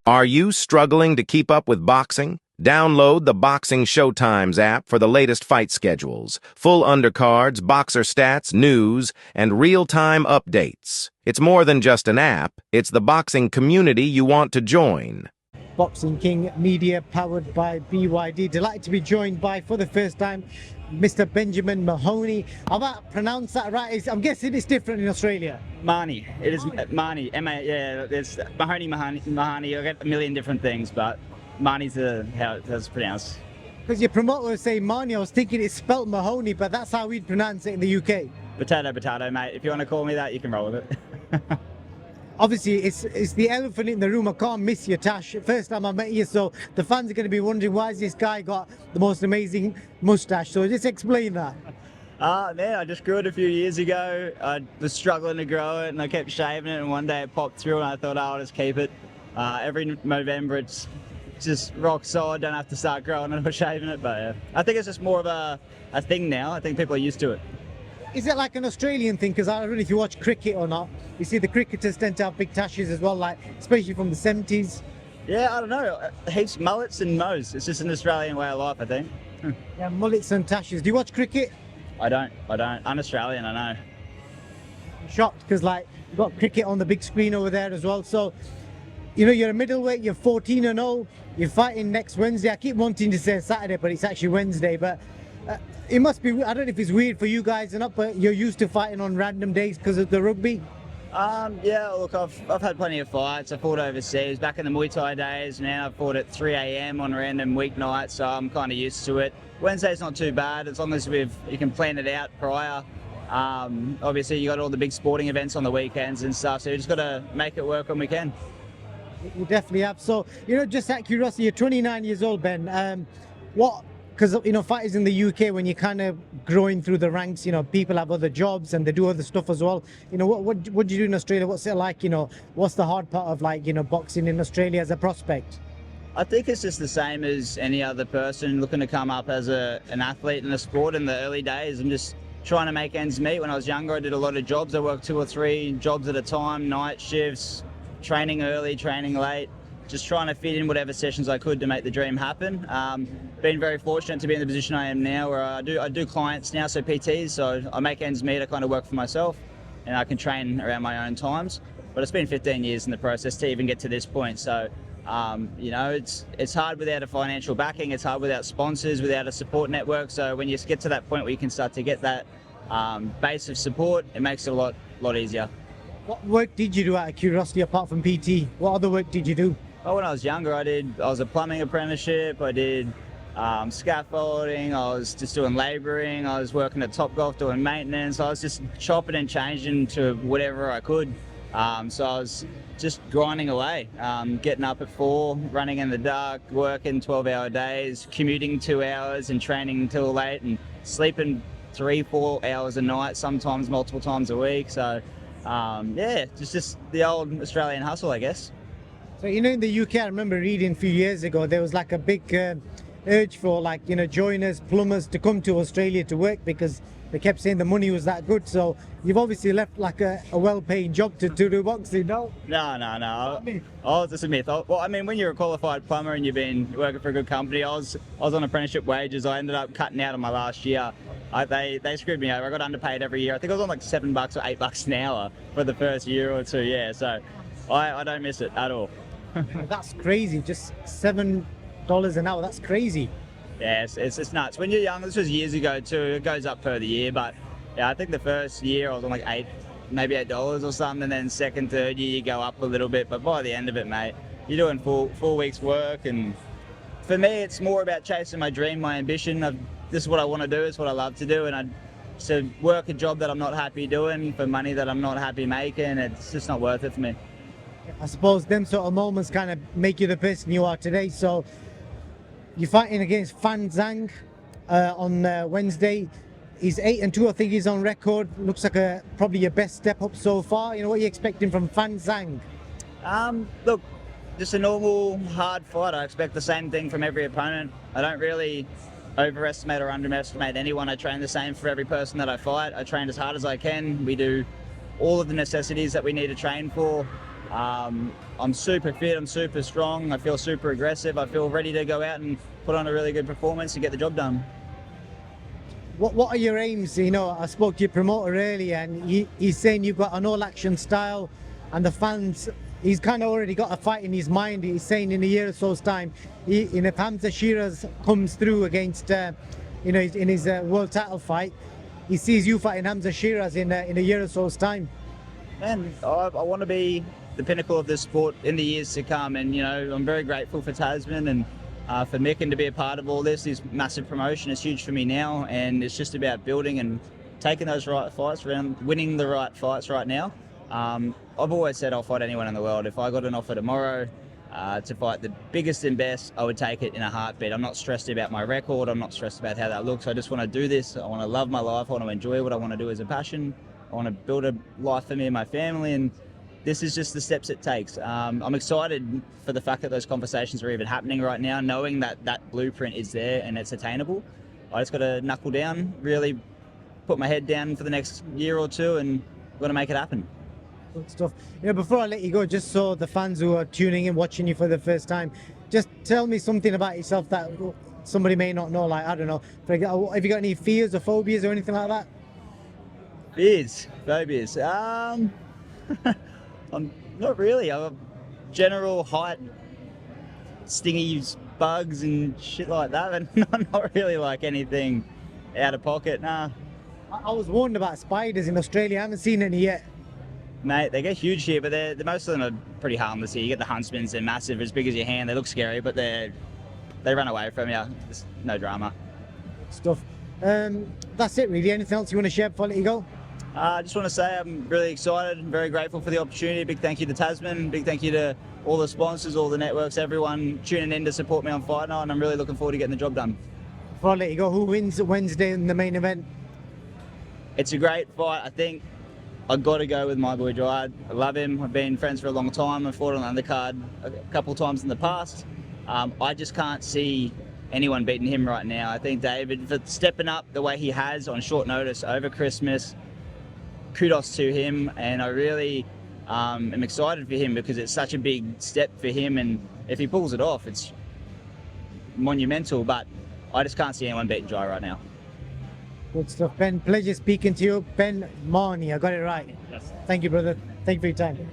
Are you struggling to keep up with boxing? Download the Boxing Showtimes app for the latest fight schedules, full undercards, boxer stats, news, and real-time updates. It's more than just an app, it's the boxing community you want to join. Boxing King Media, powered by BYD. Delighted to be joined by, for the first time, Mr. Benjamin Mahoney. Have I pronounced that right? I'm guessing it's different in Australia. Mahoney. It is Mahoney. Yeah, it's Mahoney. I get a million different things, but Mahoney's how it's pronounced. Because your promoter was saying Mahoney, I was thinking it's spelt Mahoney, but that's how we'd pronounce it in the UK. Potato, mate. If you want to call me that, you can roll with it. Obviously, it's the elephant in the room. I can't miss you, Tash. First time I met you, so the fans are going to be wondering why has this guy got the most amazing mustache. So just explain that. Man, I just grew it a few years ago. I was struggling to grow it, and I kept shaving it, and one day it popped through, and I thought, I'll just keep it. Every November, it's just rock solid. Don't have to start growing it or shaving it, but yeah. I think it's just more of a thing now. I think people are used to it. Is it like an Australian thing? Because I don't know if you watch cricket or not. You see the cricketers tend to have big tashes as well, like especially from the 70s. Yeah, I don't know. Heaps mullets and mows. It's just an Australian way of life, I think. Yeah, mullets and tashes. Do you watch cricket? I don't. I'm Australian, I know. I'm shocked because like you've got cricket on the big screen over there as well. So, you know, you're a middleweight, you're 14-0, you're fighting next Wednesday. I keep wanting to say Saturday, but it's actually Wednesday. But it must be, I don't know if it's weird for you guys or not, but you're used to fighting on random days because of the rugby? Yeah, look, I've had plenty of fights. I fought overseas back in the Muay Thai days. Now I fought at 3 a.m. on random weeknights, so I'm kind of used to it. Wednesday's not too bad, as long as you can plan it out prior. Obviously, you got all the big sporting events on the weekends and stuff, so you just got to make it work when we can. You definitely have. So, you know, just out of curiosity, you're 29 years old, Ben. Because, you know, fighters in the UK, when you're kind of growing through the ranks, you know, people have other jobs and they do other stuff as well. You know, what do you do in Australia? What's it like? You know, what's the hard part of, like, you know, boxing in Australia as a prospect? I think it's just the same as any other person looking to come up as an athlete in a sport in the early days. I'm just trying to make ends meet. When I was younger, I did a lot of jobs. I worked 2 or 3 jobs at a time, night shifts, training early, training late. Just trying to fit in whatever sessions I could to make the dream happen. Been very fortunate to be in the position I am now, where I do clients now, so PTs, so I make ends meet. I kind of work for myself, and I can train around my own times. But it's been 15 years in the process to even get to this point. So, you know, it's hard without a financial backing. It's hard without sponsors, without a support network. So when you get to that point where you can start to get that base of support, it makes it a lot easier. What work did you do out of curiosity apart from PT? What other work did you do? Well, when I was younger, I was a plumbing apprenticeship. I did scaffolding. I was just doing labouring. I was working at Topgolf doing maintenance. I was just chopping and changing to whatever I could. So I was just grinding away, getting up at 4, running in the dark, working 12-hour days, commuting 2 hours and training until late, and sleeping 3-4 hours a night, sometimes multiple times a week. So yeah, just the old Australian hustle, I guess. So, you know, in the UK, I remember reading a few years ago, there was like a big urge for, like, you know, joiners, plumbers to come to Australia to work because they kept saying the money was that good. So you've obviously left like a well-paying job to do boxing, no? No. Oh, it's a myth. Well, I mean, when you're a qualified plumber and you've been working for a good company, I was on apprenticeship wages. I ended up cutting out on my last year. They screwed me over. I got underpaid every year. I think I was on like $7 or $8 an hour for the first year or 2. Yeah, so I don't miss it at all. That's crazy. Just $7 an hour. That's crazy. Yeah, it's nuts. When you're young, this was years ago too. It goes up per the year, but yeah, I think the first year I was on like maybe $8 or something. And then second, third year you go up a little bit, but by the end of it, mate, you're doing full week's work. And for me, it's more about chasing my dream, my ambition. This is what I want to do. It's what I love to do, and to work a job that I'm not happy doing for money that I'm not happy making, it's just not worth it for me. I suppose them sort of moments kind of make you the person you are today. So you're fighting against Fan Zhang on Wednesday. He's 8-2, I think he's on record. Looks like probably your best step up so far. You know, what are you expecting from Fan Zhang? Look, just a normal hard fight. I expect the same thing from every opponent. I don't really overestimate or underestimate anyone. I train the same for every person that I fight. I train as hard as I can. We do all of the necessities that we need to train for. I'm super fit, I'm super strong, I feel super aggressive, I feel ready to go out and put on a really good performance and get the job done. What are your aims? You know, I spoke to your promoter earlier, and he's saying you've got an all-action style, and the fans. He's kind of already got a fight in his mind. He's saying in a year or so's time, if Hamzah Sheeraz comes through against, you know, in his world title fight, he sees you fighting Hamzah Sheeraz in a year or so's time. And I want to be the pinnacle of this sport in the years to come. And, you know, I'm very grateful for Tasman and for Mick, and to be a part of all this. This massive promotion is huge for me now, and it's just about building and taking those right fights around, winning the right fights right now. I've always said I'll fight anyone in the world. If I got an offer tomorrow to fight the biggest and best, I would take it in a heartbeat. I'm not stressed about my record. I'm not stressed about how that looks. I just want to do this. I want to love my life. I want to enjoy what I want to do as a passion. I want to build a life for me and my family, and this is just the steps it takes. I'm excited for the fact that those conversations are even happening right now, knowing that that blueprint is there and it's attainable. I just got to knuckle down, really put my head down for the next year or two, and I'm going to make it happen. Good stuff. You know, before I let you go, just so the fans who are tuning in, watching you for the first time, just tell me something about yourself that somebody may not know. Like, I don't know, for example, have you got any fears or phobias or anything like that? Fears, phobias. I'm not really. I'm a general height, stingy bugs and shit like that, but not really like anything out of pocket. Nah. I was warned about spiders in Australia. I haven't seen any yet. Mate, they get huge here, but most of them are pretty harmless here. You get the huntsmans, they're massive, as big as your hand. They look scary, but they run away from you. There's no drama. Stuff. That's it really. Anything else you want to share before I let you go? I just want to say I'm really excited and very grateful for the opportunity. Big thank you to Tasman, big thank you to all the sponsors, all the networks, everyone tuning in to support me on Fight Night, and I'm really looking forward to getting the job done. Before I let you go, who wins Wednesday in the main event? It's a great fight. I think I've got to go with my boy Dryad. I love him. I've been friends for a long time. I've fought on the undercard a couple of times in the past. I just can't see anyone beating him right now. I think David, for stepping up the way he has on short notice over Christmas, kudos to him, and I really am excited for him because it's such a big step for him, and if he pulls it off, it's monumental, but I just can't see anyone beating Jai right now. Good stuff, Ben. Pleasure speaking to you. Ben Mahoney, I got it right. Yes. Thank you, brother. Thank you for your time.